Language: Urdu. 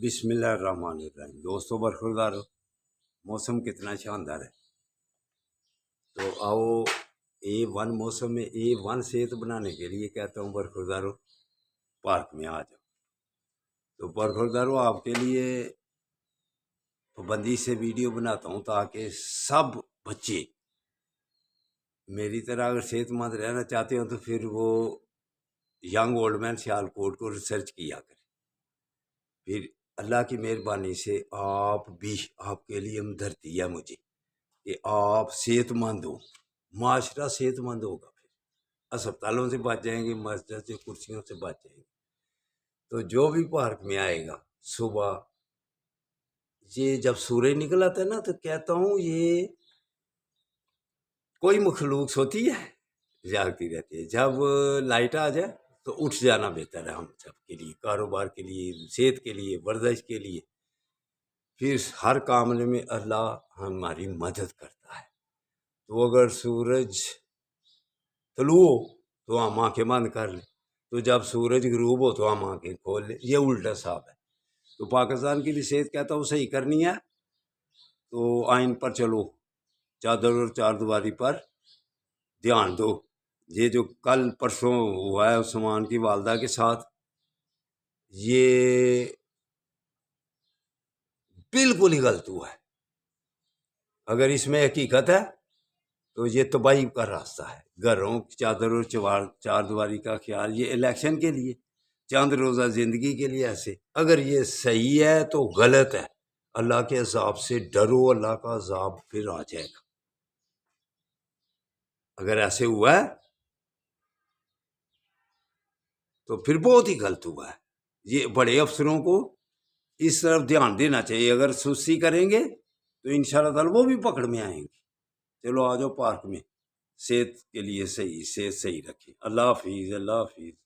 بسم اللہ الرحمن الرحیم۔ دوستوں برخوردار ہو، موسم کتنا شاندار ہے۔ تو آؤ A1 موسم میں A1 صحت بنانے کے لیے کہتا ہوں برخوردار ہو پارک میں آ جاؤ۔ تو برخوردار ہو آپ کے لیے پابندی سے ویڈیو بناتا ہوں تاکہ سب بچے میری طرح اگر صحت مند رہنا چاہتے ہوں تو پھر وہ ینگ اولڈ مین سیالکوٹ کو ریسرچ کیا کریں۔ پھر اللہ کی مہربانی سے آپ کے لیے ہمدردی ہے مجھے کہ آپ صحت مند ہو، معاشرہ صحت مند ہوگا، پھر اسپتالوں سے بچ جائیں گے، مسجد سے کرسیوں سے بچ جائیں گے۔ تو جو بھی پارک میں آئے گا صبح یہ جب سورج نکل آتا ہے نا تو کہتا ہوں یہ کوئی مخلوق ہوتی ہے جاگتی رہتی ہے، جب لائٹ آ جائے تو اٹھ جانا بہتر ہے ہم سب کے لیے، کاروبار کے لیے، صحت کے لیے، ورزش کے لیے۔ پھر ہر کام میں اللہ ہماری مدد کرتا ہے۔ تو اگر سورج طلوع ہو تو ہم آنکھیں بند کر لیں، تو جب سورج غروب ہو تو ہم آنکھیں کھول لیں، یہ الٹا صاحب ہے۔ تو پاکستان کی بھی صحت کہتا ہوں صحیح کرنی ہے تو آئین پر چلو، چادر اور چار دیواری پر دھیان دو۔ یہ جو کل پرسوں ہوا ہے عثمان کی والدہ کے ساتھ، یہ بالکل ہی غلط ہوا ہے۔ اگر اس میں حقیقت ہے تو یہ تباہی کا راستہ ہے۔ گھروں کی چادر اور چار دیواری کا خیال یہ الیکشن کے لیے، چند روزہ زندگی کے لیے ایسے، اگر یہ صحیح ہے تو غلط ہے۔ اللہ کے عذاب سے ڈرو، اللہ کا عذاب پھر آ جائے گا اگر ایسے ہوا ہے تو پھر بہت ہی غلط ہوا ہے۔ یہ بڑے افسروں کو اس طرف دھیان دینا چاہیے، اگر سستی کریں گے تو انشاءاللہ تعالی وہ بھی پکڑ میں آئیں گے۔ چلو آ جاؤ پارک میں، صحت کے لیے صحیح، صحت صحیح رکھیں۔ اللہ حافظ، اللہ حافظ۔